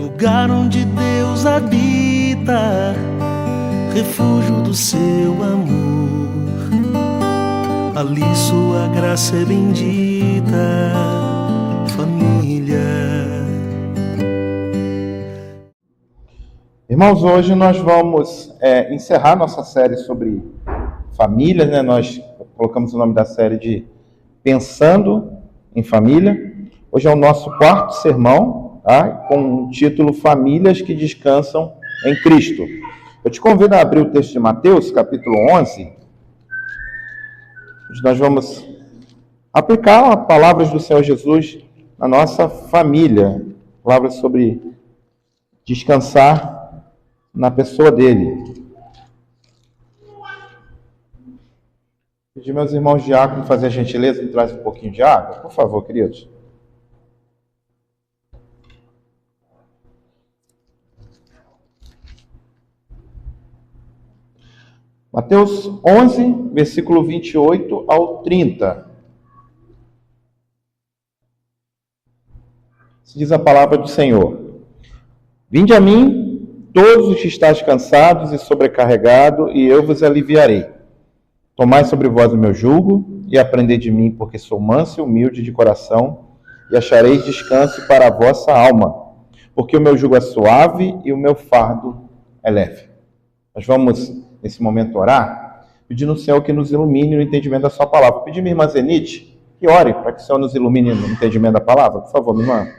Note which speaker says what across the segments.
Speaker 1: lugar onde Deus habita, refúgio do seu amor. Ali sua graça é bendita, família.
Speaker 2: Irmãos, hoje nós vamos encerrar nossa série sobre família, né? Nós colocamos o nome da série de Pensando em Família. Hoje é o nosso 4º sermão, tá? Com o título Famílias que Descansam em Cristo. Eu te convido a abrir o texto de Mateus, capítulo 11. Nós vamos aplicar as palavras do Senhor Jesus na nossa família. Palavras sobre descansar na pessoa dele. Pedir meus irmãos diáconos fazer a gentileza de trazer um pouquinho de água, por favor, queridos. Mateus 11, versículo 28 ao 30. Se diz a palavra do Senhor: Vinde a mim, todos os que estáis cansados e sobrecarregados, e eu vos aliviarei. Tomai sobre vós o meu jugo, e aprendei de mim, porque sou manso e humilde de coração, e achareis descanso para a vossa alma, porque o meu jugo é suave e o meu fardo é leve. Nós vamos, nesse momento, orar, pedindo ao Senhor que nos ilumine no entendimento da sua palavra. Pedir minha irmã Zenite que ore para que o Senhor nos ilumine no entendimento da palavra. Por favor, minha irmã.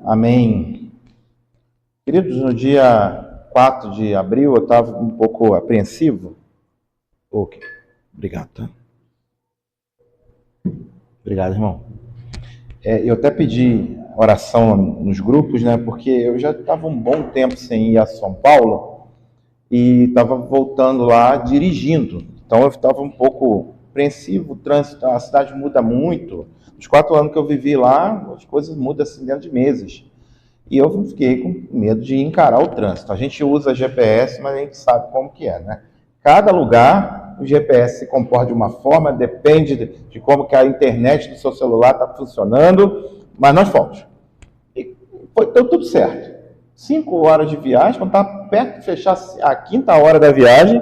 Speaker 2: Amém. Queridos, no dia 4 de abril eu estava um pouco apreensivo. Ok, obrigado, tá? Obrigado, irmão. Eu até pedi oração nos grupos, né? Porque eu já estava um bom tempo sem ir a São Paulo e estava voltando lá dirigindo. Então eu estava um pouco apreensivo. O trânsito, a cidade muda muito. Nos 4 anos que eu vivi lá, as coisas mudam assim dentro de meses. E eu fiquei com medo de encarar o trânsito. A gente usa GPS, mas a gente sabe como que é, né? Cada lugar, o GPS se comporta de uma forma, depende de como que a internet do seu celular está funcionando, mas nós fomos. E deu tudo certo. 5 horas de viagem, quando estava perto de fechar a 5ª hora da viagem,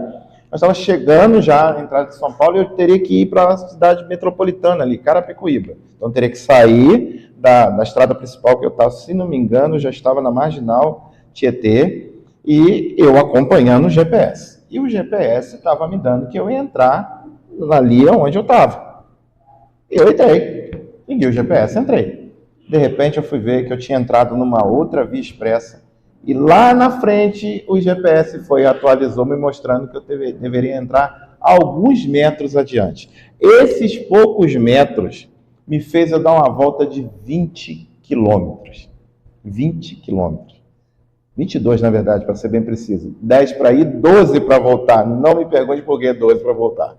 Speaker 2: nós estávamos chegando já na entrada de São Paulo e eu teria que ir para a cidade metropolitana ali, Carapicuíba. Então eu teria que sair da estrada principal que eu estava, se não me engano, já estava na Marginal Tietê, e eu acompanhando o GPS. E o GPS estava me dando que eu ia entrar ali onde eu estava. Eu entrei, segui o GPS, entrei. De repente eu fui ver que eu tinha entrado numa outra via expressa, e lá na frente o GPS atualizou, me mostrando que eu deveria entrar alguns metros adiante. Esses poucos metros me fez eu dar uma volta de 20 quilômetros. 20 quilômetros. 22, na verdade, para ser bem preciso. 10 para ir, 12 para voltar. Não me pergunte por que 12 para voltar.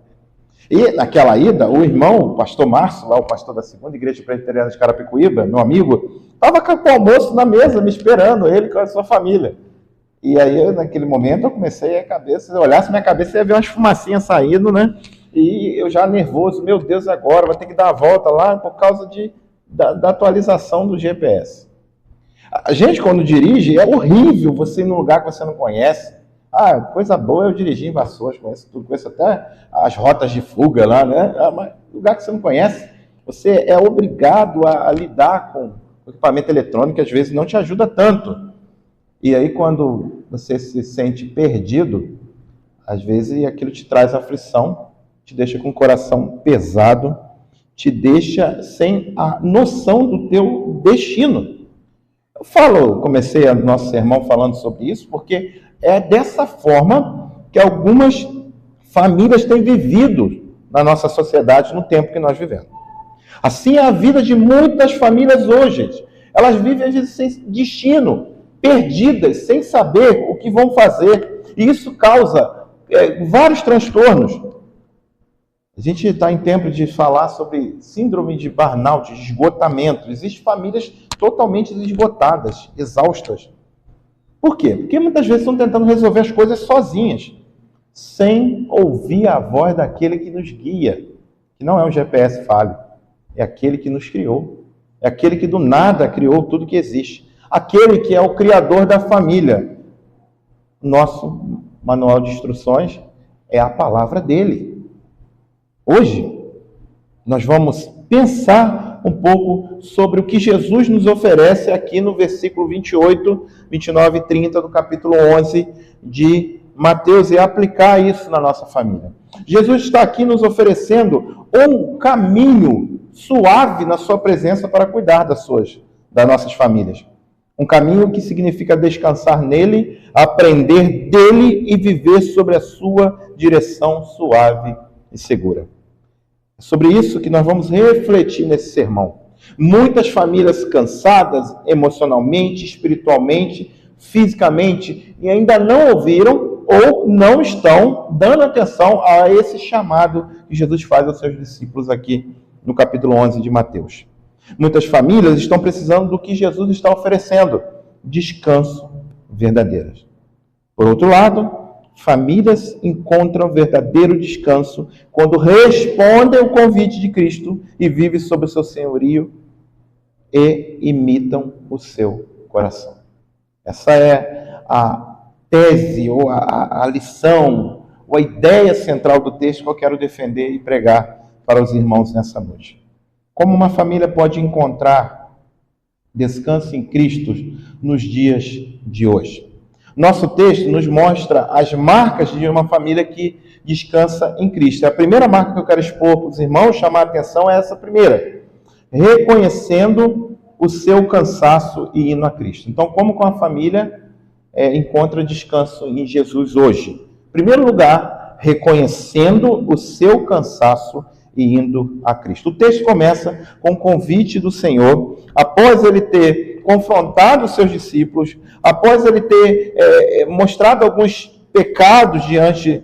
Speaker 2: E naquela ida, o irmão, o pastor Márcio, lá o pastor da 2ª Igreja Presbiteriana de Carapicuíba, meu amigo, estava com o almoço na mesa, me esperando, ele com a sua família. E aí, naquele momento, eu comecei a cabeça, se eu olhasse minha cabeça, ia ver umas fumacinhas saindo, né? E eu já nervoso, meu Deus, agora vai ter que dar a volta lá por causa da atualização do GPS. A gente, quando dirige, é horrível você ir num lugar que você não conhece. Coisa boa eu dirigi em Vassouras, conheço tudo, conheço até as rotas de fuga lá, né? Mas lugar que você não conhece, você é obrigado a lidar com o equipamento eletrônico, que às vezes não te ajuda tanto. E aí, quando você se sente perdido, às vezes aquilo te traz aflição, te deixa com o coração pesado, te deixa sem a noção do teu destino. Comecei o nosso sermão falando sobre isso, porque é dessa forma que algumas famílias têm vivido na nossa sociedade no tempo que nós vivemos. Assim é a vida de muitas famílias hoje. Elas vivem às vezes sem destino, perdidas, sem saber o que vão fazer. E isso causa vários transtornos. A gente está em tempo de falar sobre síndrome de burnout, de esgotamento. Existem famílias totalmente esgotadas, exaustas. Por quê? Porque muitas vezes estão tentando resolver as coisas sozinhas, sem ouvir a voz daquele que nos guia, que não é um GPS falho, é aquele que nos criou, é aquele que do nada criou tudo que existe, aquele que é o criador da família. Nosso manual de instruções é a palavra dele. Hoje, nós vamos pensar um pouco sobre o que Jesus nos oferece aqui no versículo 28, 29 e 30 do capítulo 11 de Mateus e aplicar isso na nossa família. Jesus está aqui nos oferecendo um caminho suave na sua presença para cuidar das nossas famílias. Um caminho que significa descansar nele, aprender dele e viver sobre a sua direção suave e segura. É sobre isso que nós vamos refletir nesse sermão. Muitas famílias cansadas emocionalmente, espiritualmente, fisicamente, e ainda não ouviram ou não estão dando atenção a esse chamado que Jesus faz aos seus discípulos aqui no capítulo 11 de Mateus. Muitas famílias estão precisando do que Jesus está oferecendo, descanso verdadeiro. Por outro lado, famílias encontram verdadeiro descanso quando respondem ao convite de Cristo e vivem sob o seu senhorio e imitam o seu coração. Essa é a tese, ou a lição, ou a ideia central do texto que eu quero defender e pregar para os irmãos nessa noite. Como uma família pode encontrar descanso em Cristo nos dias de hoje? Nosso texto nos mostra as marcas de uma família que descansa em Cristo. A primeira marca que eu quero expor para os irmãos, chamar a atenção, é essa primeira. Reconhecendo o seu cansaço e indo a Cristo. Então, como a família encontra descanso em Jesus hoje? Em primeiro lugar, reconhecendo o seu cansaço e indo a Cristo. O texto começa com o convite do Senhor, após ele ter confrontado os seus discípulos, após ele ter mostrado alguns pecados diante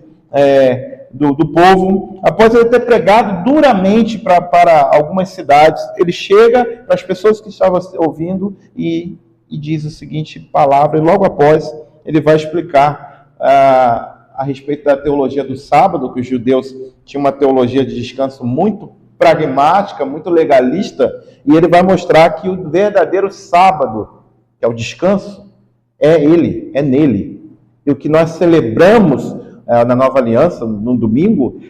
Speaker 2: do povo, após ele ter pregado duramente para algumas cidades, ele chega para as pessoas que estavam ouvindo e diz a seguinte palavra, e logo após ele vai explicar a respeito da teologia do sábado, que os judeus tinham uma teologia de descanso muito pragmática, muito legalista, e ele vai mostrar que o verdadeiro sábado, que é o descanso, é ele, é nele. E o que nós celebramos na Nova Aliança, no domingo,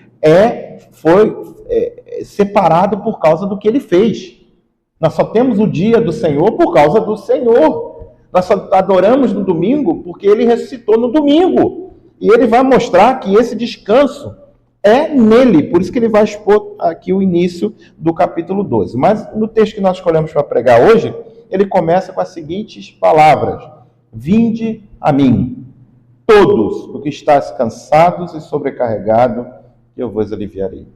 Speaker 2: foi separado por causa do que ele fez. Nós só temos o dia do Senhor por causa do Senhor. Nós só adoramos no domingo porque ele ressuscitou no domingo. E ele vai mostrar que esse descanso é nele. Por isso que ele vai expor aqui o início do capítulo 12. Mas no texto que nós escolhemos para pregar hoje, ele começa com as seguintes palavras: vinde a mim, todos os que estáis cansados e sobrecarregados, que eu vos aliviarei.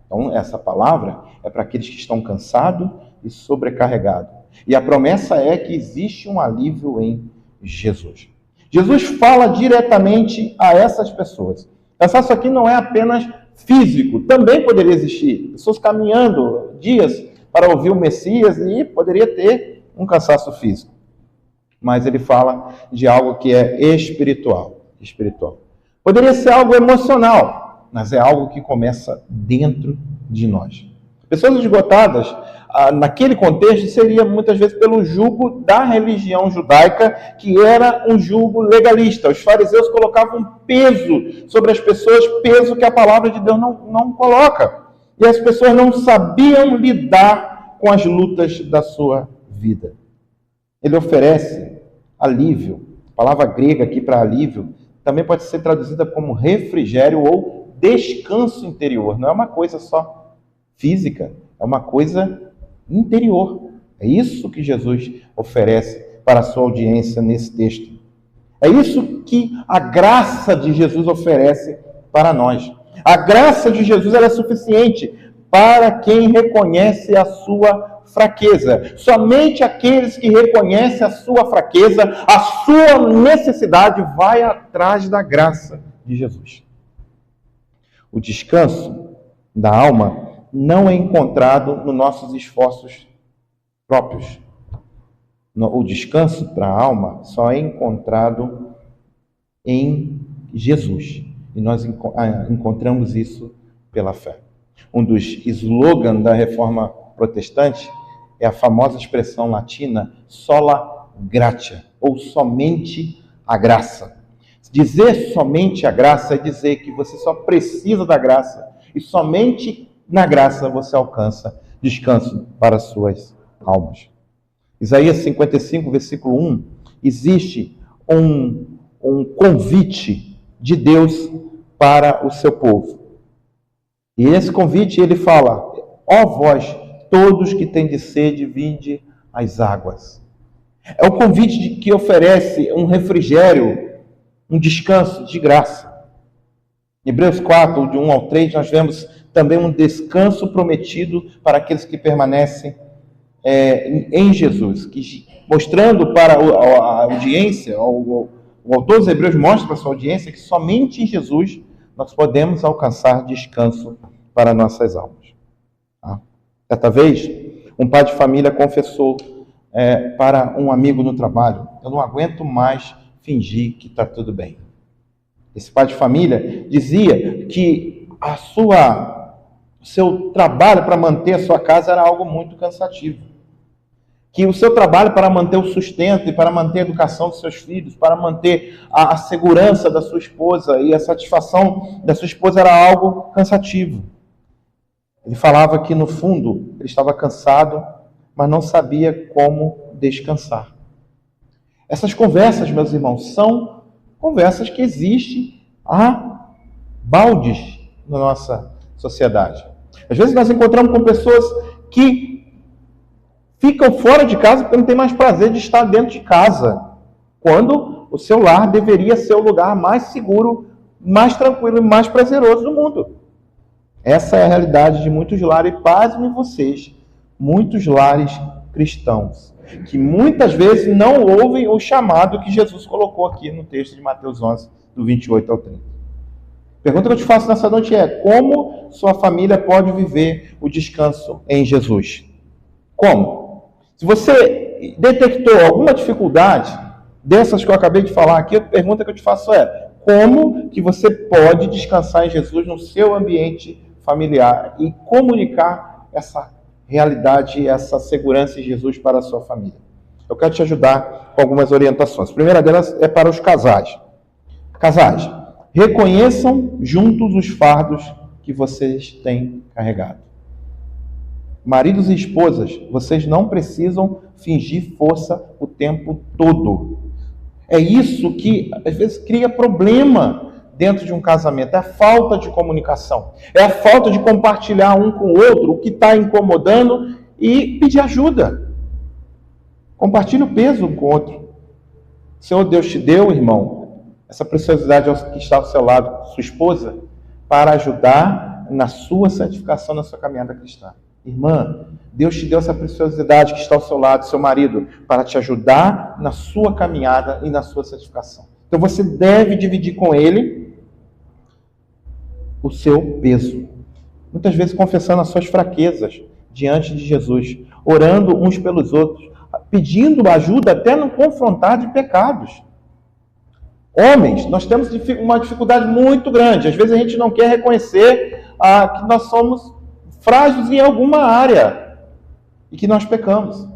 Speaker 2: Então, essa palavra é para aqueles que estão cansados e sobrecarregados. E a promessa é que existe um alívio em Jesus. Jesus fala diretamente a essas pessoas. Cansaço aqui não é apenas físico, também poderia existir. Pessoas caminhando dias para ouvir o Messias e poderia ter um cansaço físico. Mas ele fala de algo que é espiritual. Poderia ser algo emocional, mas é algo que começa dentro de nós. Pessoas esgotadas, naquele contexto, seria muitas vezes pelo jugo da religião judaica, que era um jugo legalista. Os fariseus colocavam um peso sobre as pessoas, peso que a palavra de Deus não coloca. E as pessoas não sabiam lidar com as lutas da sua vida. Ele oferece alívio A palavra grega aqui para alívio também pode ser traduzida como refrigério ou descanso interior. Não é uma coisa só física, é uma coisa interior. É isso que Jesus oferece para a sua audiência nesse texto. É isso que a graça de Jesus oferece para nós. A graça de Jesus ela é suficiente para quem reconhece a sua fraqueza. Somente aqueles que reconhecem a sua fraqueza, a sua necessidade, vai atrás da graça de Jesus. O descanso da alma não é encontrado nos nossos esforços próprios. O descanso para a alma só é encontrado em Jesus. E nós encontramos isso pela fé. Um dos slogans da Reforma Protestante é a famosa expressão latina sola gratia, ou somente a graça. Dizer somente a graça é dizer que você só precisa da graça e somente na graça você alcança descanso para as suas almas. Isaías 55, versículo 1, existe um convite de Deus para o seu povo. E esse convite, ele fala: ó vós, todos que têm sede, vinde às águas. É o convite que oferece um refrigério, um descanso de graça. Em Hebreus 4, de 1 ao 3, nós vemos também um descanso prometido para aqueles que permanecem em Jesus, mostrando para a audiência, o autor dos Hebreus mostra para a sua audiência que somente em Jesus nós podemos alcançar descanso para nossas almas. Certa vez, um pai de família confessou para um amigo no trabalho: eu não aguento mais fingir que está tudo bem. Esse pai de família dizia que o seu trabalho para manter a sua casa era algo muito cansativo. Que o seu trabalho para manter o sustento e para manter a educação dos seus filhos, para manter a segurança da sua esposa e a satisfação da sua esposa era algo cansativo. Ele falava que, no fundo, ele estava cansado, mas não sabia como descansar. Essas conversas, meus irmãos, são conversas que existem há baldes na nossa sociedade. Às vezes nós encontramos com pessoas que ficam fora de casa porque não tem mais prazer de estar dentro de casa, quando o seu lar deveria ser o lugar mais seguro, mais tranquilo e mais prazeroso do mundo. Essa é a realidade de muitos lares, e pasmem vocês, muitos lares cristãos, que muitas vezes não ouvem o chamado que Jesus colocou aqui no texto de Mateus 11, do 28 ao 30. A pergunta que eu te faço nessa noite é: como sua família pode viver o descanso em Jesus? Como? Se você detectou alguma dificuldade dessas que eu acabei de falar aqui, a pergunta que eu te faço é: como que você pode descansar em Jesus no seu ambiente familiar e comunicar essa realidade, essa segurança em Jesus para a sua família? Eu quero te ajudar com algumas orientações. A primeira delas é para os casais. Casais, reconheçam juntos os fardos que vocês têm carregado. Maridos e esposas, vocês não precisam fingir força o tempo todo. É isso que, às vezes, cria problema dentro de um casamento. É a falta de comunicação. É a falta de compartilhar um com o outro o que está incomodando e pedir ajuda. Compartilhe o peso um com o outro. O Senhor Deus te deu, irmão, essa preciosidade que está ao seu lado, sua esposa, para ajudar na sua santificação, na sua caminhada cristã. Irmã, Deus te deu essa preciosidade que está ao seu lado, seu marido, para te ajudar na sua caminhada e na sua santificação. Então você deve dividir com ele o seu peso. Muitas vezes confessando as suas fraquezas diante de Jesus, orando uns pelos outros, pedindo ajuda até no confrontar de pecados. Homens, nós temos uma dificuldade muito grande. Às vezes a gente não quer reconhecer que nós somos frágeis em alguma área e que nós pecamos.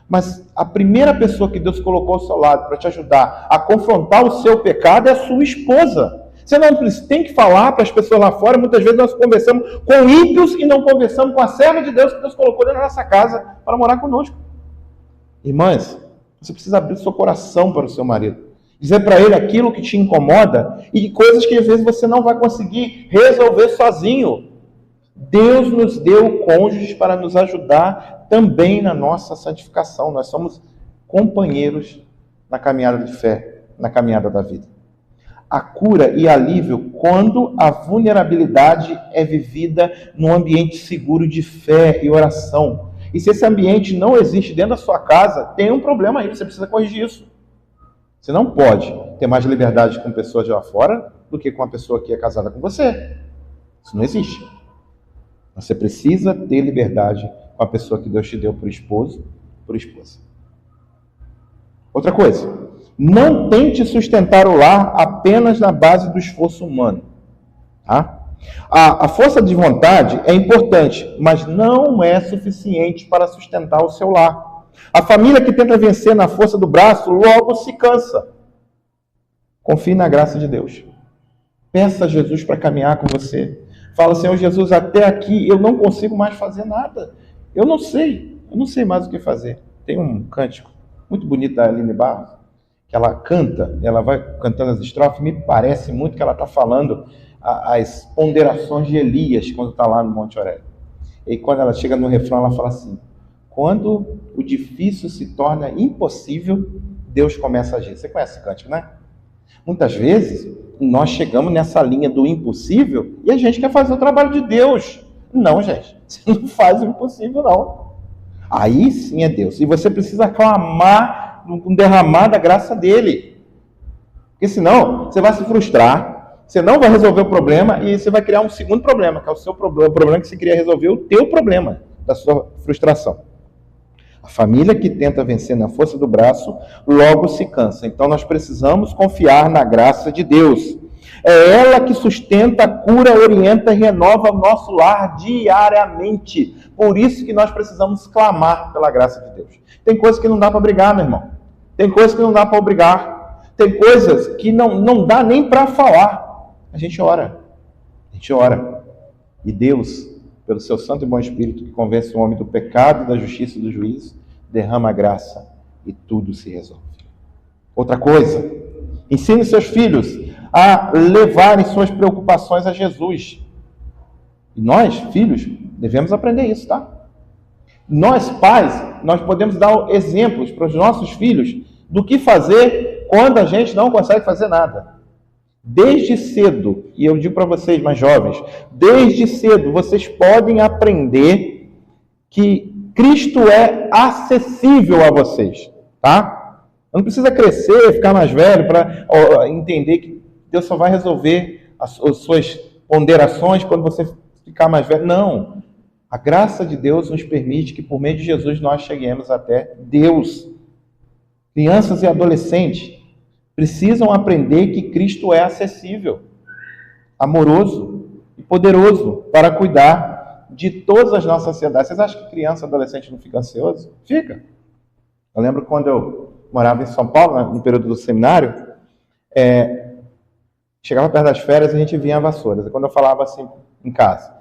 Speaker 2: Mas a primeira pessoa que Deus colocou ao seu lado para te ajudar a confrontar o seu pecado é a sua esposa. Você não tem que falar para as pessoas lá fora. Muitas vezes nós conversamos com ímpios e não conversamos com a serva de Deus que Deus colocou dentro da nossa casa para morar conosco. Irmãs, você precisa abrir o seu coração para o seu marido Dizer para ele aquilo que te incomoda e coisas que às vezes você não vai conseguir resolver sozinho. Deus nos deu cônjuges para nos ajudar também na nossa santificação. Nós somos companheiros na caminhada de fé, na caminhada da vida. A cura e alívio quando a vulnerabilidade é vivida num ambiente seguro de fé e oração. E se esse ambiente não existe dentro da sua casa, tem um problema aí, você precisa corrigir isso. Você não pode ter mais liberdade com pessoas de lá fora do que com a pessoa que é casada com você. Isso não existe. Você precisa ter liberdade com a pessoa que Deus te deu por esposo, por esposa. Outra coisa, não tente sustentar o lar apenas na base do esforço humano. Tá? A força de vontade é importante, mas não é suficiente para sustentar o seu lar. A família que tenta vencer na força do braço logo se cansa. Confie na graça de Deus. Peça a Jesus para caminhar com você. Fala, Senhor Jesus, até aqui eu não consigo mais fazer nada. Eu não sei mais o que fazer. Tem um cântico muito bonito da Aline Barros, que ela canta, ela vai cantando as estrofes, me parece muito que ela está falando as ponderações de Elias, quando está lá no Monte Oreb. E quando ela chega no refrão, ela fala assim, quando o difícil se torna impossível, Deus começa a agir. Você conhece esse cântico, né? Muitas vezes, nós chegamos nessa linha do impossível e a gente quer fazer o trabalho de Deus. Não, gente, você não faz o impossível, não. Aí sim é Deus. E você precisa clamar um derramar da graça dele. Porque senão, você vai se frustrar, você não vai resolver o problema e você vai criar um segundo problema, que é o seu problema, o problema que você queria resolver, o teu problema da sua frustração. A família que tenta vencer na força do braço, logo se cansa. Então nós precisamos confiar na graça de Deus. É ela que sustenta, cura, orienta e renova o nosso lar diariamente. Por isso que nós precisamos clamar pela graça de Deus. Tem coisas que não dá para brigar, meu irmão. Tem coisas que não dá para obrigar. Tem coisas que não dá nem para falar. A gente ora. A gente ora. E Deus, pelo seu Santo e Bom Espírito, que convence o homem do pecado, da justiça e do juízo, derrama a graça e tudo se resolve. Outra coisa, ensine seus filhos a levarem suas preocupações a Jesus. E nós, filhos, devemos aprender isso, tá? Nós, pais, nós podemos dar exemplos para os nossos filhos do que fazer quando a gente não consegue fazer nada. Desde cedo, e eu digo para vocês mais jovens, desde cedo vocês podem aprender que Cristo é acessível a vocês, tá? Não precisa crescer, ficar mais velho para entender que Deus só vai resolver as suas ponderações quando você ficar mais velho. Não. A graça de Deus nos permite que por meio de Jesus nós cheguemos até Deus. Crianças e adolescentes precisam aprender que Cristo é acessível, amoroso e poderoso para cuidar de todas as nossas ansiedades. Vocês acham que criança e adolescente não fica ansioso? Fica. Eu lembro quando eu morava em São Paulo, no período do seminário, chegava perto das férias e a gente vinha a Vassouras. E quando eu falava assim em casa,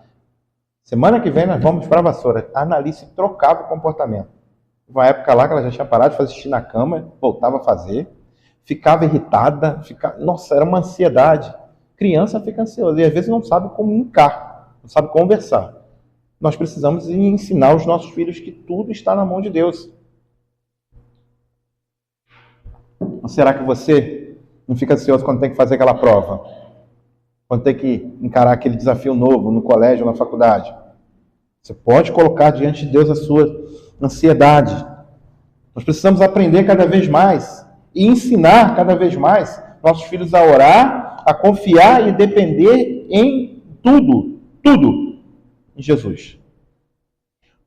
Speaker 2: semana que vem nós vamos para a Vassoura, a Analice trocava o comportamento. Uma época lá que ela já tinha parado de fazer xixi na cama, voltava a fazer, ficava irritada, nossa, era uma ansiedade. Criança fica ansiosa e às vezes não sabe comunicar, não sabe conversar. Nós precisamos ensinar os nossos filhos que tudo está na mão de Deus. Ou será que você não fica ansioso quando tem que fazer aquela prova? Quando tem que encarar aquele desafio novo no colégio ou na faculdade? Você pode colocar diante de Deus a sua ansiedade. Nós precisamos aprender cada vez mais e ensinar cada vez mais nossos filhos a orar, a confiar e depender em tudo em Jesus.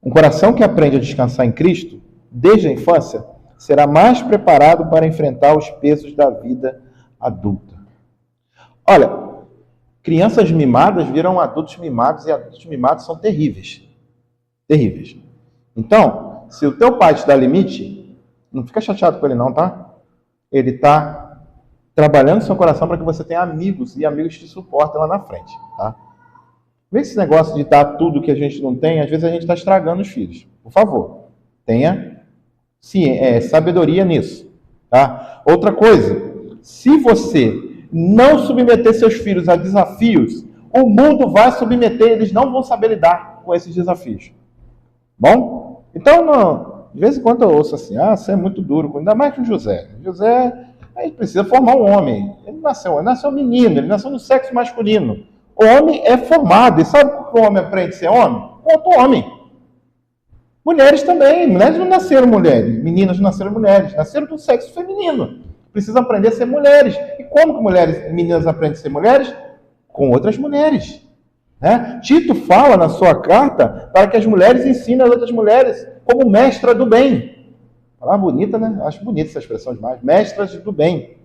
Speaker 2: Um coração que aprende a descansar em Cristo, desde a infância, será mais preparado para enfrentar os pesos da vida adulta. Olha, crianças mimadas viram adultos mimados e adultos mimados são terríveis. Terríveis. Então, se o teu pai te dá limite, não fica chateado com ele não, tá? Ele está trabalhando no seu coração para que você tenha amigos e amigos te suportem lá na frente, tá? Vê esse negócio de dar tudo que a gente não tem, às vezes a gente está estragando os filhos. Por favor, tenha sabedoria nisso, tá? Outra coisa, se você não submeter seus filhos a desafios, o mundo vai submeter, eles não vão saber lidar com esses desafios. Bom? Então, de vez em quando eu ouço assim, você é muito duro, ainda mais com José. José, a gente precisa formar um homem. Ele nasceu menino, ele nasceu no sexo masculino. O homem é formado, e sabe como o homem aprende a ser homem? Com outro homem. Mulheres também, mulheres não nasceram mulheres, meninas não nasceram mulheres, nasceram do sexo feminino. Precisam aprender a ser mulheres. E como que meninas aprendem a ser mulheres? Com outras mulheres. Né? Tito fala na sua carta para que as mulheres ensinem as outras mulheres como mestra do bem. Palavra bonita, né? Acho bonita essa expressão demais. Mestras do bem.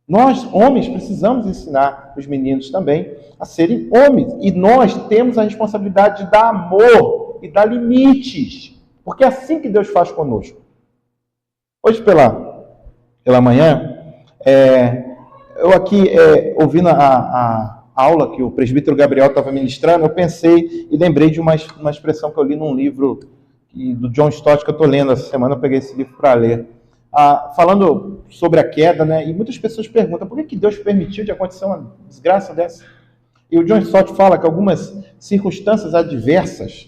Speaker 2: Nós, homens, precisamos ensinar os meninos também a serem homens. E nós temos a responsabilidade de dar amor e dar limites. Porque é assim que Deus faz conosco. Hoje pela manhã, eu aqui, ouvindo a aula que o presbítero Gabriel estava ministrando, eu pensei e lembrei de uma expressão que eu li num livro do John Stott, que eu estou lendo essa semana. Eu peguei esse livro para ler. Falando sobre a queda, né? E muitas pessoas perguntam, por que Deus permitiu de acontecer uma desgraça dessa? E o John Stott fala que algumas circunstâncias adversas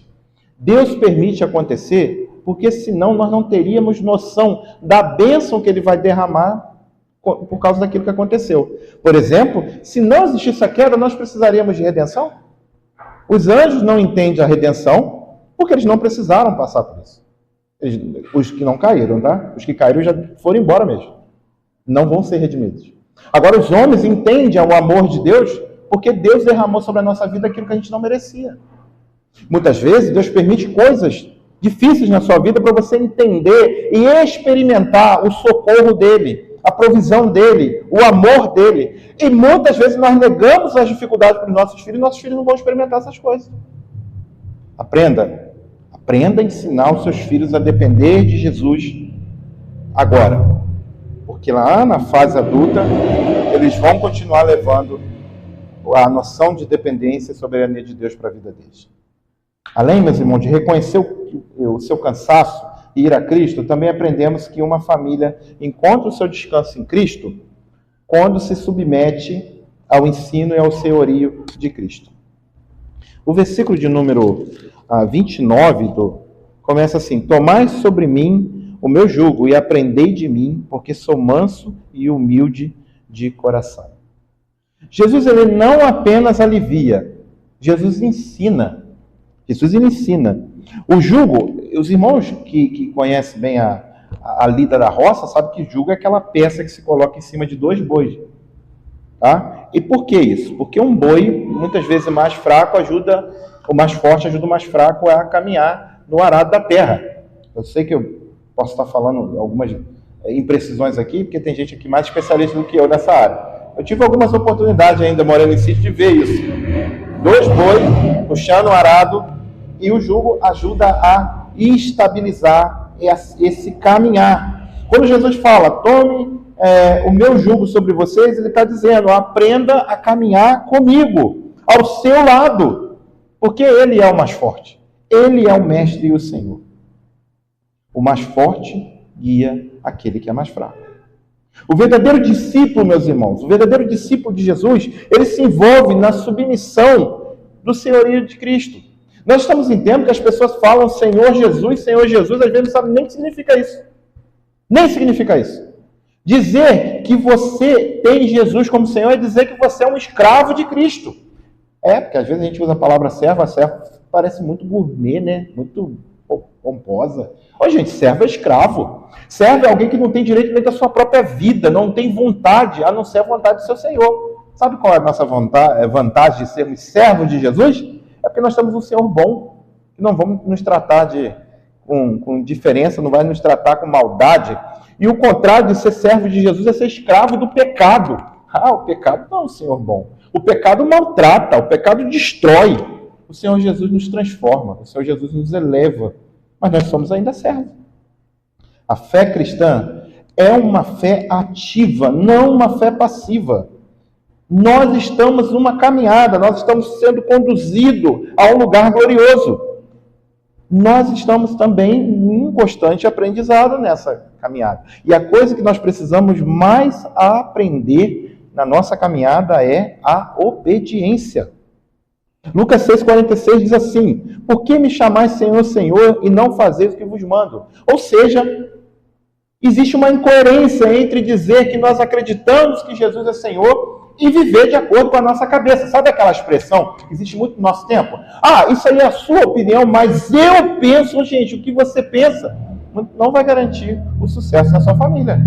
Speaker 2: Deus permite acontecer, porque senão nós não teríamos noção da bênção que Ele vai derramar por causa daquilo que aconteceu. Por exemplo, se não existisse a queda, nós precisaríamos de redenção? Os anjos não entendem a redenção porque eles não precisaram passar por isso. Os que não caíram, tá? Os que caíram já foram embora mesmo. Não vão ser redimidos. Agora, os homens entendem o amor de Deus porque Deus derramou sobre a nossa vida aquilo que a gente não merecia. Muitas vezes, Deus permite coisas difíceis na sua vida para você entender e experimentar o socorro dEle, a provisão dEle, o amor dEle. E muitas vezes nós negamos as dificuldades para os nossos filhos e nossos filhos não vão experimentar essas coisas. Aprenda a ensinar os seus filhos a depender de Jesus agora. Porque lá na fase adulta, eles vão continuar levando a noção de dependência e soberania de Deus para a vida deles. Além, meus irmãos, de reconhecer o seu cansaço e ir a Cristo, também aprendemos que uma família encontra o seu descanso em Cristo quando se submete ao ensino e ao senhorio de Cristo. O versículo de número 29 começa assim: tomai sobre mim o meu jugo e aprendei de mim, porque sou manso e humilde de coração. Jesus, ele não apenas alivia, Jesus ensina. Jesus ensina. O jugo, os irmãos que conhecem bem a lida da roça, sabem que jugo é aquela peça que se coloca em cima de 2 bois. Tá? E por que isso? Porque um boi, muitas vezes mais fraco, o mais forte ajuda o mais fraco a caminhar no arado da terra. Eu sei que eu posso estar falando algumas imprecisões aqui, porque tem gente aqui mais especialista do que eu nessa área. Eu tive algumas oportunidades ainda, morando em sítio, de ver isso. 2 bois puxando o arado, e o jugo ajuda a estabilizar esse caminhar. Quando Jesus fala, tome o meu jugo sobre vocês, ele está dizendo, aprenda a caminhar comigo, ao seu lado, porque ele é o mais forte. Ele é o mestre e o Senhor. O mais forte guia aquele que é mais fraco. O verdadeiro discípulo, meus irmãos, o verdadeiro discípulo de Jesus, ele se envolve na submissão do senhorio de Cristo. Nós estamos em tempo que as pessoas falam Senhor Jesus, às vezes não sabem nem o que significa isso. Nem significa isso. Dizer que você tem Jesus como Senhor é dizer que você é um escravo de Cristo. Porque às vezes a gente usa a palavra servo parece muito gourmet, né? Muito pomposa. Gente, servo é escravo. Servo é alguém que não tem direito nem da sua própria vida, não tem vontade, a não ser a vontade do seu Senhor. Sabe qual é a nossa vantagem de sermos servos de Jesus? É porque nós temos um Senhor bom, que não vamos nos tratar com diferença, não vai nos tratar com maldade. E o contrário de ser servo de Jesus é ser escravo do pecado. O pecado não é um Senhor bom. O pecado maltrata, o pecado destrói. O Senhor Jesus nos transforma, o Senhor Jesus nos eleva, mas nós somos ainda servos. A fé cristã é uma fé ativa, não uma fé passiva. Nós estamos numa caminhada, nós estamos sendo conduzidos a um lugar glorioso. nós estamos também em um constante aprendizado nessa caminhada. E a coisa que nós precisamos mais aprender na nossa caminhada é a obediência. Lucas 6,46 diz assim: por que me chamais Senhor, Senhor, e não fazeis o que vos mando? Ou seja, existe uma incoerência entre dizer que nós acreditamos que Jesus é Senhor e viver de acordo com a nossa cabeça. Sabe aquela expressão que existe muito no nosso tempo? Ah, isso aí é a sua opinião, mas eu penso. Gente, o que você pensa não vai garantir o sucesso da sua família.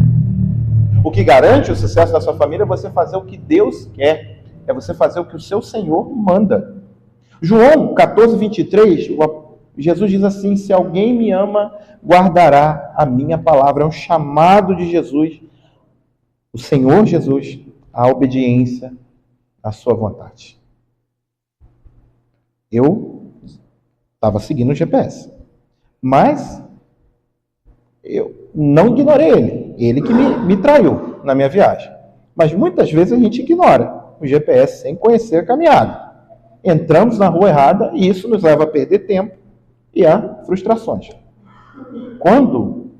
Speaker 2: O que garante o sucesso da sua família é você fazer o que Deus quer. É você fazer o que o seu Senhor manda. João 14:23, Jesus diz assim: se alguém me ama, guardará a minha palavra. É um chamado de Jesus, o Senhor Jesus, à obediência à sua vontade. Eu estava seguindo o GPS, mas eu não ignorei ele que me traiu na minha viagem. Mas muitas vezes a gente ignora o GPS sem conhecer a caminhada. Entramos na rua errada e isso nos leva a perder tempo e a frustrações. Quando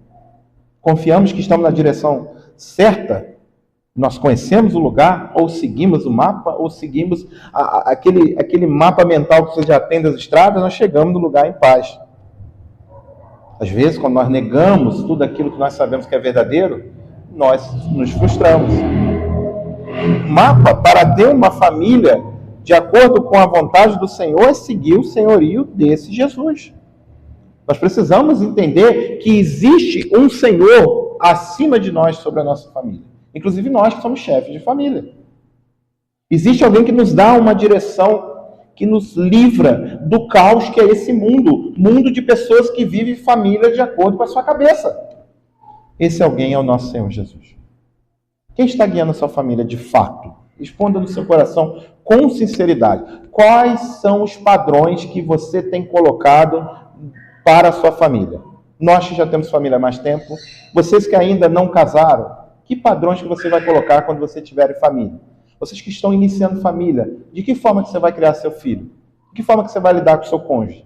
Speaker 2: confiamos que estamos na direção certa, nós conhecemos o lugar, ou seguimos o mapa, ou seguimos aquele mapa mental que você já tem das estradas, nós chegamos no lugar em paz. Às vezes, quando nós negamos tudo aquilo que nós sabemos que é verdadeiro, nós nos frustramos. Mapa para ter uma família de acordo com a vontade do Senhor é seguir o senhorio desse Jesus. Nós precisamos entender que existe um Senhor acima de nós sobre a nossa família. Inclusive nós que somos chefes de família. Existe alguém que nos dá uma direção, que nos livra do caos que é esse mundo. Mundo de pessoas que vivem família de acordo com a sua cabeça. Esse alguém é o nosso Senhor Jesus. Quem está guiando a sua família de fato? Responda no seu coração com sinceridade. Quais são os padrões que você tem colocado para a sua família? Nós que já temos família há mais tempo, vocês que ainda não casaram, que padrões que você vai colocar quando você tiver família? Vocês que estão iniciando família, de que forma que você vai criar seu filho? De que forma que você vai lidar com seu cônjuge?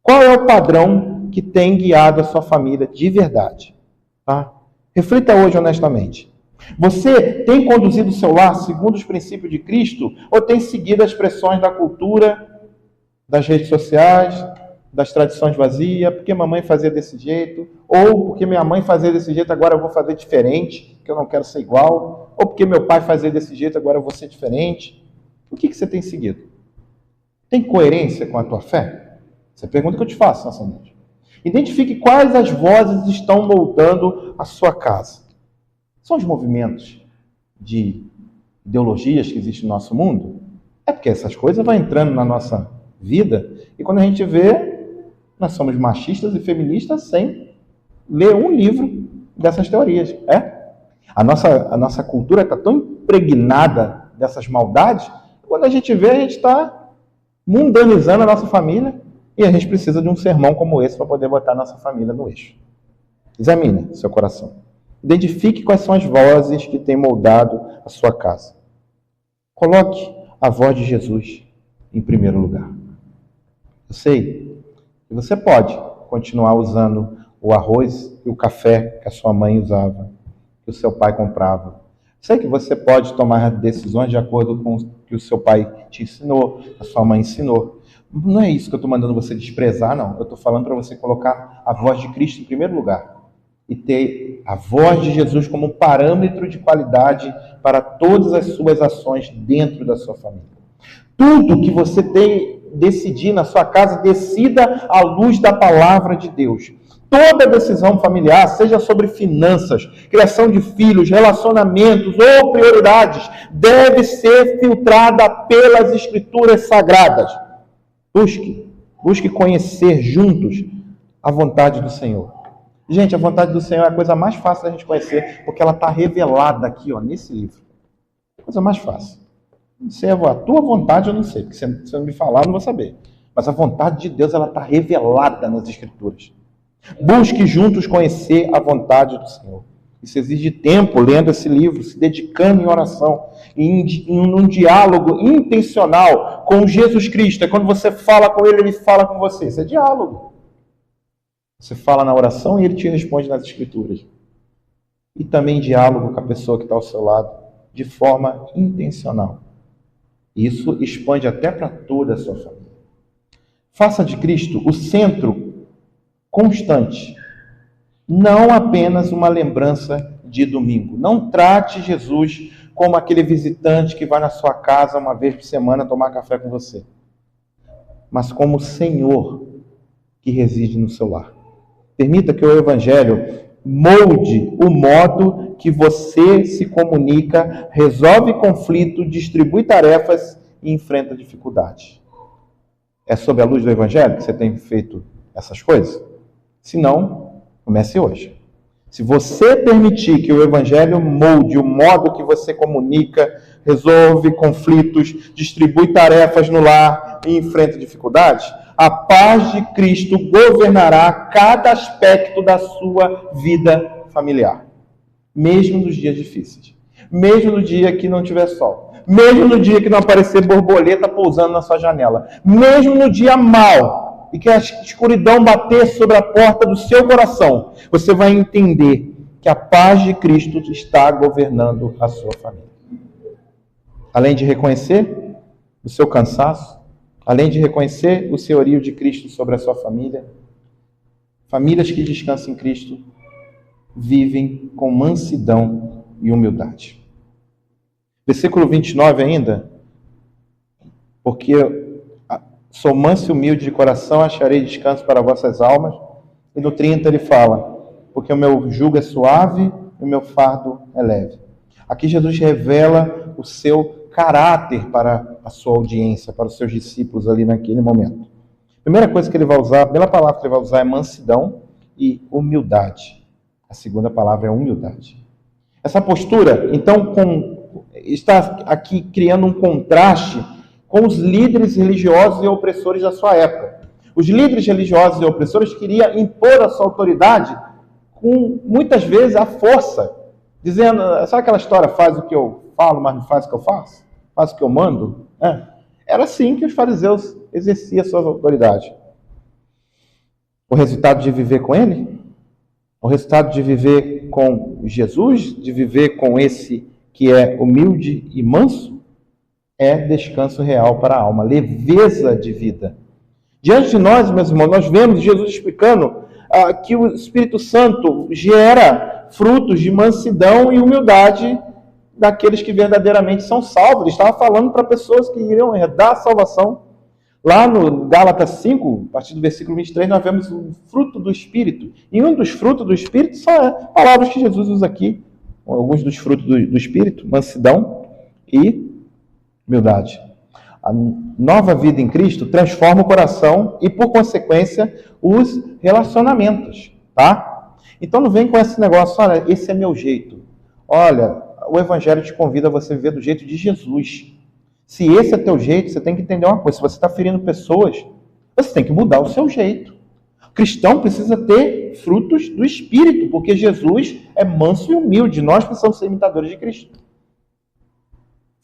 Speaker 2: Qual é o padrão que tem guiado a sua família de verdade? Tá? Reflita hoje honestamente. Você tem conduzido o seu lar segundo os princípios de Cristo ou tem seguido as pressões da cultura, das redes sociais, das tradições vazias, porque mamãe fazia desse jeito, ou porque minha mãe fazia desse jeito, agora eu vou fazer diferente, porque eu não quero ser igual, ou porque meu pai fazia desse jeito, agora eu vou ser diferente. O que você tem seguido? Tem coerência com a tua fé? Essa é a pergunta que eu te faço nessa noite. Identifique quais as vozes estão moldando a sua casa. São os movimentos de ideologias que existem no nosso mundo? É porque essas coisas vão entrando na nossa vida e quando a gente vê, nós somos machistas e feministas sem ler um livro dessas teorias. A nossa cultura está tão impregnada dessas maldades, que quando a gente vê, a gente está mundanizando a nossa família e a gente precisa de um sermão como esse para poder botar a nossa família no eixo. Examine seu coração. Identifique quais são as vozes que têm moldado a sua casa. Coloque a voz de Jesus em primeiro lugar. Eu sei que você pode continuar usando o arroz e o café que a sua mãe usava, que o seu pai comprava. Sei que você pode tomar decisões de acordo com o que o seu pai te ensinou, a sua mãe ensinou. Não é isso que eu estou mandando você desprezar, não. Eu estou falando para você colocar a voz de Cristo em primeiro lugar. E ter a voz de Jesus como parâmetro de qualidade para todas as suas ações dentro da sua família. Tudo que você tem decidir na sua casa, decida à luz da palavra de Deus. Toda decisão familiar, seja sobre finanças, criação de filhos, relacionamentos ou prioridades, deve ser filtrada pelas Escrituras Sagradas. Busque conhecer juntos a vontade do Senhor. Gente, a vontade do Senhor é a coisa mais fácil da gente conhecer, porque ela está revelada aqui, nesse livro. Coisa mais fácil. Não sei, a tua vontade eu não sei, porque se você não me falar, eu não vou saber. Mas a vontade de Deus, ela está revelada nas Escrituras. Busque juntos conhecer a vontade do Senhor. Isso exige tempo lendo esse livro, se dedicando em oração, em um diálogo intencional com Jesus Cristo. É quando você fala com Ele, Ele fala com você. Isso é diálogo. Você fala na oração e ele te responde nas escrituras. E também diálogo com a pessoa que está ao seu lado, de forma intencional. Isso expande até para toda a sua família. Faça de Cristo o centro constante, não apenas uma lembrança de domingo. Não trate Jesus como aquele visitante que vai na sua casa uma vez por semana tomar café com você, mas como o Senhor que reside no seu lar. Permita que o Evangelho molde o modo que você se comunica, resolve conflito, distribui tarefas e enfrenta dificuldades. É sob a luz do Evangelho que você tem feito essas coisas? Se não, comece hoje. Se você permitir que o Evangelho molde o modo que você comunica, resolve conflitos, distribui tarefas no lar e enfrenta dificuldades, a paz de Cristo governará cada aspecto da sua vida familiar. Mesmo nos dias difíceis. Mesmo no dia que não tiver sol. Mesmo no dia que não aparecer borboleta pousando na sua janela. Mesmo no dia mau e que a escuridão bater sobre a porta do seu coração, você vai entender que a paz de Cristo está governando a sua família. Além de reconhecer o seu cansaço, além de reconhecer o senhorio de Cristo sobre a sua família, famílias que descansam em Cristo vivem com mansidão e humildade. Versículo 29 ainda, porque sou manso e humilde de coração, acharei descanso para vossas almas. E no 30 ele fala, porque o meu jugo é suave e o meu fardo é leve. Aqui Jesus revela o seu caráter para a sua audiência, para os seus discípulos ali naquele momento. A primeira coisa que ele vai usar, a primeira palavra que ele vai usar é mansidão e humildade. A segunda palavra é humildade. Essa postura, então, está aqui criando um contraste com os líderes religiosos e opressores da sua época. Os líderes religiosos e opressores queriam impor a sua autoridade com, muitas vezes, a força, dizendo, sabe aquela história, faz o que eu falo, mas não faz o que eu faço? Faz o que eu mando? Era assim que os fariseus exerciam a sua autoridade. O resultado de viver com ele? O resultado de viver com Jesus? De viver com esse que é humilde e manso? É descanso real para a alma, leveza de vida. Diante de nós, meus irmãos, nós vemos Jesus explicando que o Espírito Santo gera frutos de mansidão e humildade daqueles que verdadeiramente são salvos. Ele estava falando para pessoas que iriam herdar a salvação. Lá no Gálatas 5, a partir do versículo 23, nós vemos o fruto do Espírito. E um dos frutos do Espírito são palavras que Jesus usa aqui. Alguns dos frutos do Espírito, mansidão e humildade. A nova vida em Cristo transforma o coração e, por consequência, os relacionamentos, tá? Então não vem com esse negócio, olha, esse é meu jeito. Olha, o Evangelho te convida a você viver do jeito de Jesus. Se esse é teu jeito, você tem que entender uma coisa, se você está ferindo pessoas, você tem que mudar o seu jeito. O cristão precisa ter frutos do Espírito, porque Jesus é manso e humilde. Nós precisamos ser imitadores de Cristo.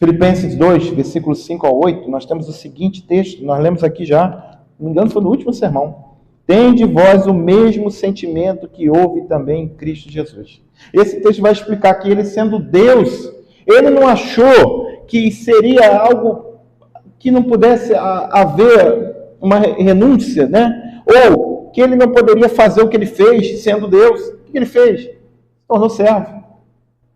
Speaker 2: Filipenses 2, versículos 5 a 8, nós temos o seguinte texto, nós lemos aqui já, não me engano foi no último sermão. Tende vós o mesmo sentimento que houve também em Cristo Jesus. Esse texto vai explicar que ele, sendo Deus, ele não achou que seria algo que não pudesse haver uma renúncia, né? Ou que ele não poderia fazer o que ele fez sendo Deus. O que ele fez? Tornou servo.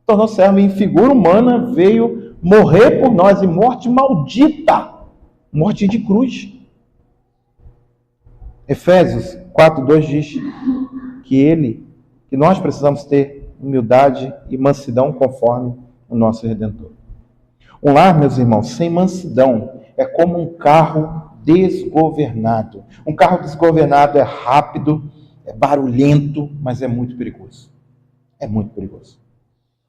Speaker 2: Tornou servo e em figura humana veio morrer por nós, e morte maldita, morte de cruz. Efésios 4:2 diz que nós precisamos ter humildade e mansidão conforme o nosso Redentor. Um lar, meus irmãos, sem mansidão é como um carro desgovernado. Um carro desgovernado é rápido, é barulhento, mas é muito perigoso. É muito perigoso.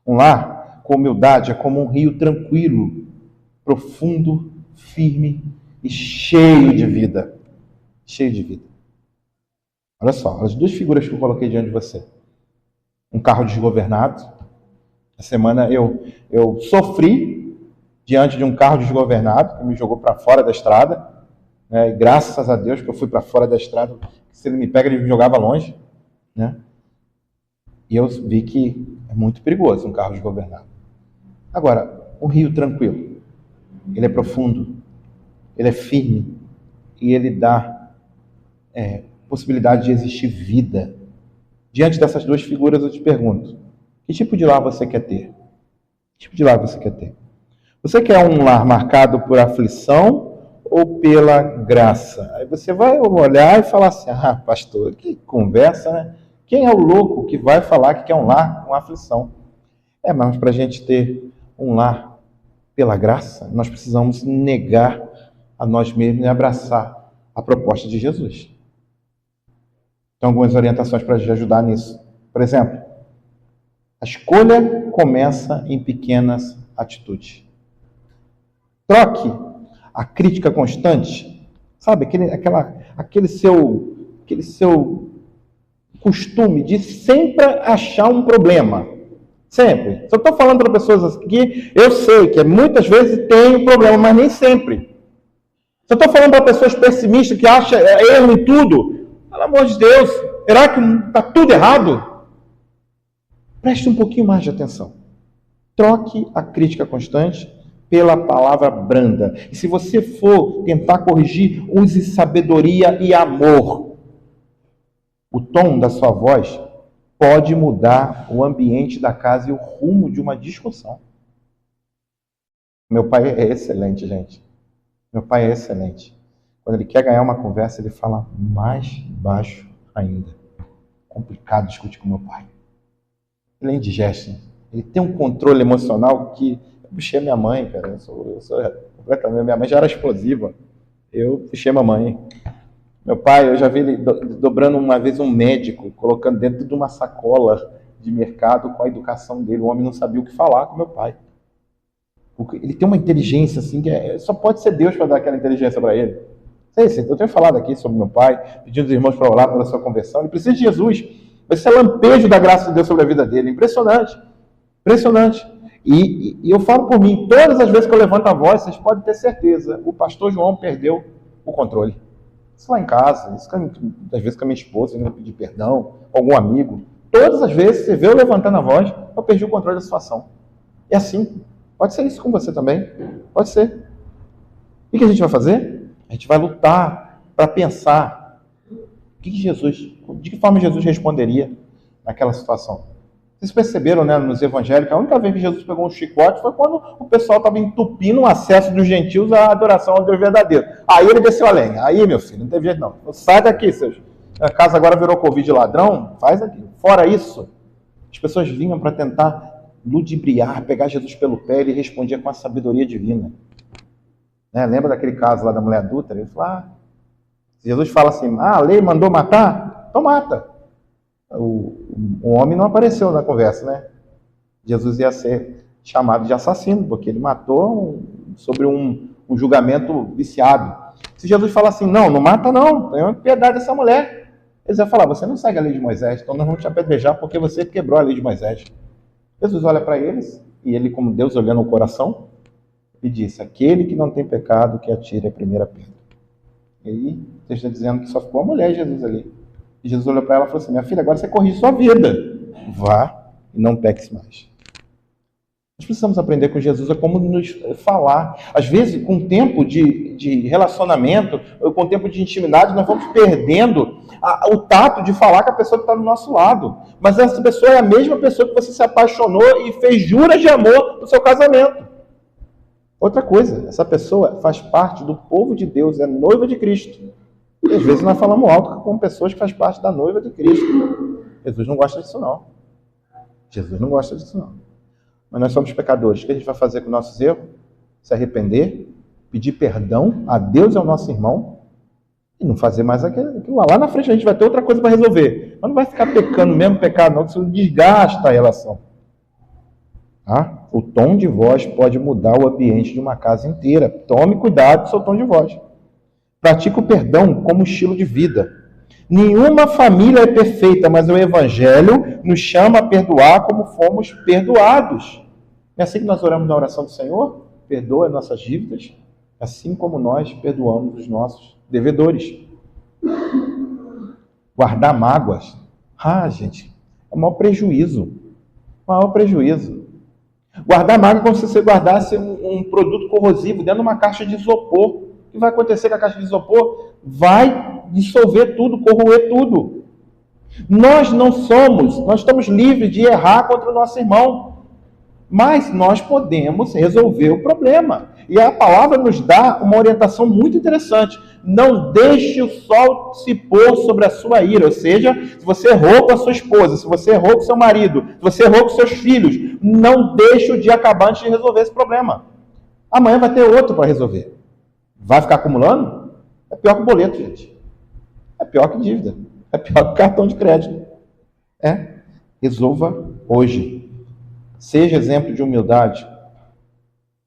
Speaker 2: Um lar com humildade é como um rio tranquilo, profundo, firme e cheio de vida. Cheio de vida. Olha só, as duas figuras que eu coloquei diante de você. Um carro desgovernado. Essa semana eu sofri diante de um carro desgovernado que me jogou para fora da estrada. E graças a Deus que eu fui para fora da estrada. Se ele me pega, ele me jogava longe. né? E eu vi que é muito perigoso um carro desgovernado. Agora, um rio tranquilo, ele é profundo, ele é firme e ele dá possibilidade de existir vida. Diante dessas duas figuras, eu te pergunto, que tipo de lar você quer ter? Que tipo de lar você quer ter? Você quer um lar marcado por aflição ou pela graça? Aí você vai olhar e falar assim, pastor, que conversa, né? Quem é o louco que vai falar que quer um lar com aflição? Mas para a gente ter um lar pela graça, nós precisamos negar a nós mesmos e abraçar a proposta de Jesus. Então, algumas orientações para te ajudar nisso. Por exemplo, a escolha começa em pequenas atitudes. Troque a crítica constante, sabe? Aquele seu costume de sempre achar um problema. Sempre. Se eu estou falando para pessoas aqui, eu sei que muitas vezes tem um problema, mas nem sempre. Se eu estou falando para pessoas pessimistas que acham erro em tudo, pelo amor de Deus, será que está tudo errado? Preste um pouquinho mais de atenção. Troque a crítica constante pela palavra branda. E se você for tentar corrigir, use sabedoria e amor. O tom da sua voz pode mudar o ambiente da casa e o rumo de uma discussão. Meu pai é excelente, gente. Meu pai é excelente. Quando ele quer ganhar uma conversa, ele fala mais baixo ainda. Complicado discutir com meu pai. Ele é indigesto. Ele tem um controle emocional que... Eu puxei minha mãe, cara. Eu sou completamente... Minha mãe já era explosiva. Eu puxei a mamãe. Meu pai, eu já vi ele dobrando uma vez um médico, colocando dentro de uma sacola de mercado com a educação dele. O homem não sabia o que falar com meu pai. Porque ele tem uma inteligência assim, que só pode ser Deus para dar aquela inteligência para ele. Eu tenho falado aqui sobre meu pai, pedindo aos irmãos para orar pela sua conversão. Ele precisa de Jesus. Vai ser lampejo da graça de Deus sobre a vida dele. Impressionante. Impressionante. E eu falo por mim, todas as vezes que eu levanto a voz, vocês podem ter certeza, o pastor João perdeu o controle. Isso lá em casa, isso às vezes com a minha esposa, eu pedir perdão, algum amigo. Todas as vezes, você vê eu levantando a voz, eu perdi o controle da situação. É assim. Pode ser isso com você também. Pode ser. O que a gente vai fazer? A gente vai lutar para pensar de que forma Jesus responderia naquela situação. Vocês perceberam, né, nos evangélicos, a única vez que Jesus pegou um chicote foi quando o pessoal estava entupindo o acesso dos gentios à adoração ao Deus verdadeiro. Aí ele desceu a lenha. Aí, meu filho, não teve jeito não. Sai daqui, a casa agora virou Covid ladrão, faz aqui. Fora isso, as pessoas vinham para tentar ludibriar, pegar Jesus pelo pé, ele respondia com a sabedoria divina. Né? Lembra daquele caso lá da mulher adúltera? Ele falou, Jesus fala assim, a lei mandou matar? Então mata. O homem não apareceu na conversa, né? Jesus ia ser chamado de assassino, porque ele matou sobre um julgamento viciado. Se Jesus fala assim, não mata não, tenha piedade dessa mulher. Eles iam falar, você não segue a lei de Moisés, então nós vamos te apedrejar porque você quebrou a lei de Moisés. Jesus olha para eles, e ele, como Deus olhando o coração, e disse, aquele que não tem pecado, que atire a primeira pedra. E aí, você está dizendo que só ficou a mulher, Jesus ali. E Jesus olhou para ela e falou assim, minha filha, agora você corrige sua vida. Vá e não peques mais. Nós precisamos aprender com Jesus a como nos falar. Às vezes, com o tempo de relacionamento, ou com o tempo de intimidade, nós vamos perdendo o tato de falar com a pessoa que está do nosso lado. Mas essa pessoa é a mesma pessoa que você se apaixonou e fez juras de amor no seu casamento. Outra coisa, essa pessoa faz parte do povo de Deus, é noiva de Cristo. E às vezes nós falamos alto com pessoas que fazem parte da noiva de Cristo. Jesus não gosta disso não. Jesus não gosta disso não. Mas nós somos pecadores. O que a gente vai fazer com nossos erros? Se arrepender, pedir perdão a Deus e ao nosso irmão e não fazer mais aquilo lá. Lá na frente a gente vai ter outra coisa para resolver. Mas não vai ficar pecando o mesmo pecado não, que isso desgasta a relação. O tom de voz pode mudar o ambiente de uma casa inteira. Tome cuidado com o seu tom de voz. Pratique o perdão como estilo de vida. Nenhuma família é perfeita, mas o Evangelho nos chama a perdoar como fomos perdoados. É assim que nós oramos na oração do Senhor? Perdoa as nossas dívidas, assim como nós perdoamos os nossos devedores. Guardar mágoas Ah, gente, é o maior prejuízo. O maior prejuízo. Guardar mágoa é como se você guardasse um produto corrosivo dentro de uma caixa de isopor. O que vai acontecer com a caixa de isopor? Vai dissolver tudo, corroer tudo. Nós estamos livres de errar contra o nosso irmão. Mas nós podemos resolver o problema. E a palavra nos dá uma orientação muito interessante. Não deixe o sol se pôr sobre a sua ira. Ou seja, se você errou com a sua esposa, se você errou com seu marido, se você errou com seus filhos, não deixe o dia acabar antes de resolver esse problema. Amanhã vai ter outro para resolver. Vai ficar acumulando? É pior que boleto, gente. É pior que dívida. É pior que cartão de crédito. Resolva hoje. Seja exemplo de humildade.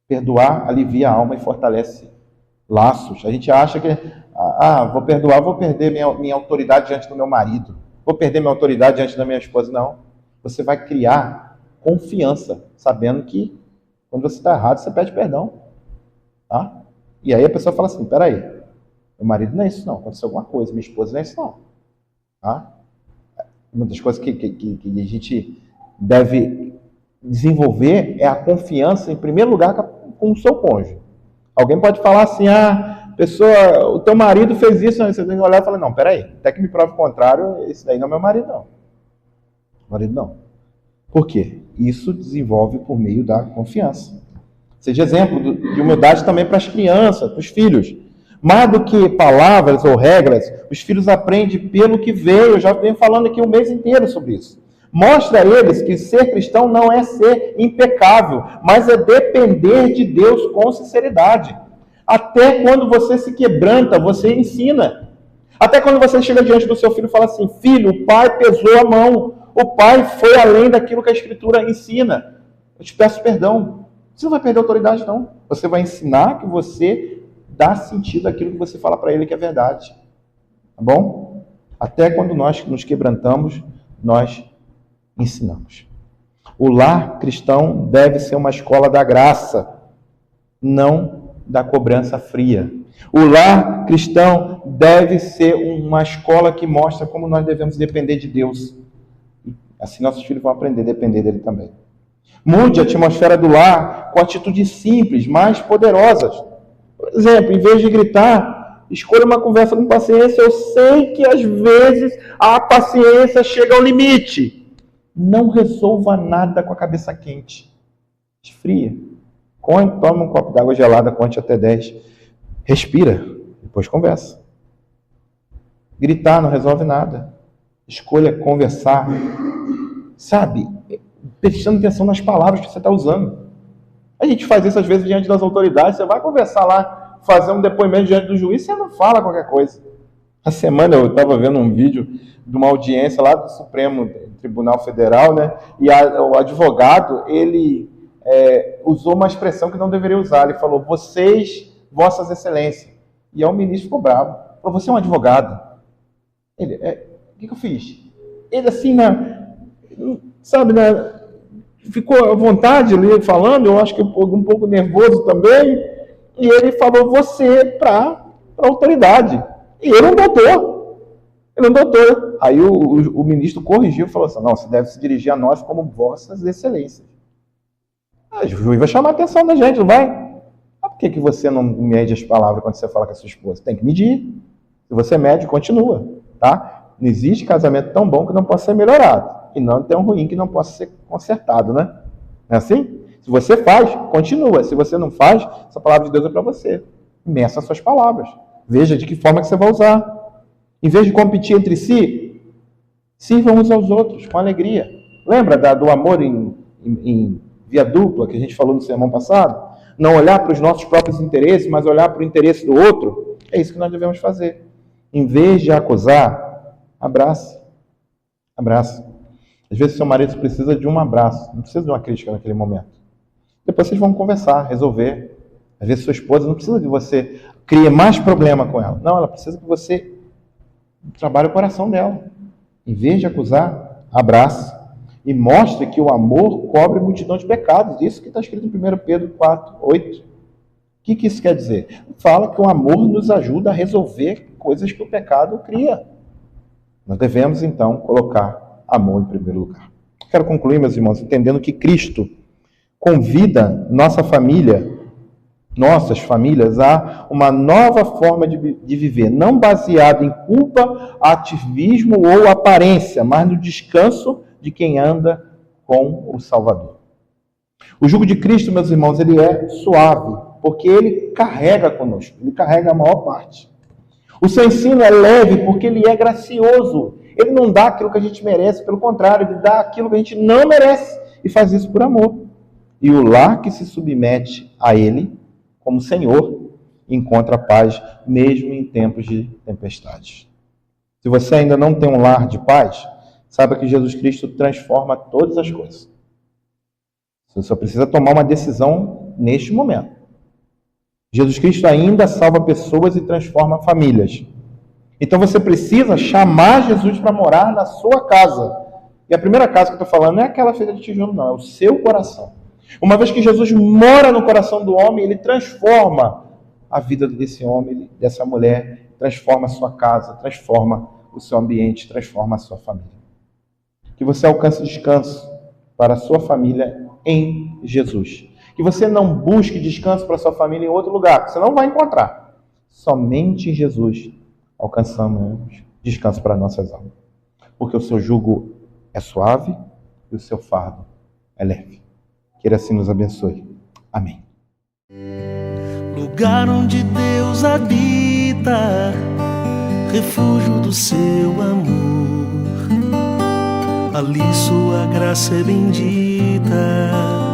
Speaker 2: Perdoar alivia a alma e fortalece laços. A gente acha que, vou perdoar, vou perder minha autoridade diante do meu marido. Vou perder minha autoridade diante da minha esposa. Não. Você vai criar confiança, sabendo que quando você está errado, você pede perdão. Tá? E aí a pessoa fala assim, peraí, meu marido não é isso não, aconteceu alguma coisa, minha esposa não é isso não. Tá? Uma das coisas que a gente deve desenvolver é a confiança, em primeiro lugar, com o seu cônjuge. Alguém pode falar assim, pessoa, o teu marido fez isso, você tem que olhar e falar, não, peraí, até que me prove o contrário, esse daí não é meu marido, não. Marido não. Por quê? Isso desenvolve por meio da confiança. Seja exemplo de humildade também para as crianças, para os filhos. Mais do que palavras ou regras, os filhos aprendem pelo que veio. Eu já venho falando aqui o mês inteiro sobre isso. Mostra a eles que ser cristão não é ser impecável, mas é depender de Deus com sinceridade. Até quando você se quebranta, você ensina. Até quando você chega diante do seu filho e fala assim, filho, o pai pesou a mão, o pai foi além daquilo que a Escritura ensina. Eu te peço perdão. Você não vai perder a autoridade, não. Você vai ensinar que você dá sentido àquilo que você fala para ele que é verdade. Tá bom? Até quando nós nos quebrantamos, nós ensinamos. O lar cristão deve ser uma escola da graça, não da cobrança fria. O lar cristão deve ser uma escola que mostra como nós devemos depender de Deus. Assim nossos filhos vão aprender a depender dele também. Mude a atmosfera do lar com atitudes simples, mais poderosas. Por exemplo, em vez de gritar, escolha uma conversa com paciência. Eu sei que às vezes a paciência chega ao limite. Não resolva nada com a cabeça quente. Esfria. Toma um copo d'água gelada, conte até 10. Respira, depois conversa. Gritar não resolve nada. Escolha conversar. Sabe, prestando atenção nas palavras que você está usando. A gente faz isso às vezes diante das autoridades. Você vai conversar lá, fazer um depoimento diante do juiz, você não fala qualquer coisa. A semana eu estava vendo um vídeo de uma audiência lá do Supremo Tribunal Federal, né? E o advogado, ele usou uma expressão que não deveria usar. Ele falou, vocês, vossas excelências. E aí o ministro ficou bravo. Falou, você é um advogado. Ele, o que eu fiz? Ele assim, ficou à vontade ali falando, eu acho que um pouco nervoso também, e ele falou você para a autoridade. E ele é um doutor. Ele é um doutor. Aí o ministro corrigiu e falou assim, não, você deve se dirigir a nós como vossas excelências. O juiz vai chamar a atenção da gente, não vai? Por que você não mede as palavras quando você fala com a sua esposa? Tem que medir. Se você mede, continua. Tá? Não existe casamento tão bom que não possa ser melhorado. E não tão ruim que não possa ser consertado, né? Não é assim? Se você faz, continua. Se você não faz, essa palavra de Deus é para você. Meça as suas palavras. Veja de que forma que você vai usar. Em vez de competir entre si, sirvam uns aos outros com alegria. Lembra do amor em via dupla que a gente falou no sermão passado? Não olhar para os nossos próprios interesses, mas olhar para o interesse do outro. É isso que nós devemos fazer. Em vez de acusar, abrace. Abrace. Às vezes seu marido precisa de um abraço, não precisa de uma crítica naquele momento. Depois vocês vão conversar, resolver. Às vezes sua esposa não precisa que você crie mais problema com ela. Não, ela precisa que você trabalhe o coração dela. Em vez de acusar, abrace. E mostre que o amor cobre multidão de pecados. Isso que está escrito em 1 Pedro 4, 8. O que isso quer dizer? Fala que o amor nos ajuda a resolver coisas que o pecado cria. Nós devemos, então, colocar amor em primeiro lugar. Quero concluir, meus irmãos, entendendo que Cristo convida nossas famílias, a uma nova forma de viver, não baseada em culpa, ativismo ou aparência, mas no descanso de quem anda com o Salvador. O jugo de Cristo, meus irmãos, ele é suave, porque ele carrega conosco, ele carrega a maior parte. O seu ensino é leve, porque ele é gracioso. Ele não dá aquilo que a gente merece, pelo contrário, ele dá aquilo que a gente não merece e faz isso por amor. E o lar que se submete a ele, como Senhor, encontra paz mesmo em tempos de tempestade. Se você ainda não tem um lar de paz, saiba que Jesus Cristo transforma todas as coisas. Você só precisa tomar uma decisão neste momento. Jesus Cristo ainda salva pessoas e transforma famílias. Então você precisa chamar Jesus para morar na sua casa. E a primeira casa que eu estou falando não é aquela feita de tijolo, não. É o seu coração. Uma vez que Jesus mora no coração do homem, ele transforma a vida desse homem, dessa mulher, transforma a sua casa, transforma o seu ambiente, transforma a sua família. Que você alcance descanso para a sua família em Jesus. Que você não busque descanso para a sua família em outro lugar, que você não vai encontrar. Somente em Jesus alcançamos descanso para nossas almas. Porque o seu jugo é suave e o seu fardo é leve. Que ele assim nos abençoe. Amém.
Speaker 1: Lugar onde Deus habita, refúgio do seu amor. Ali sua graça é bendita.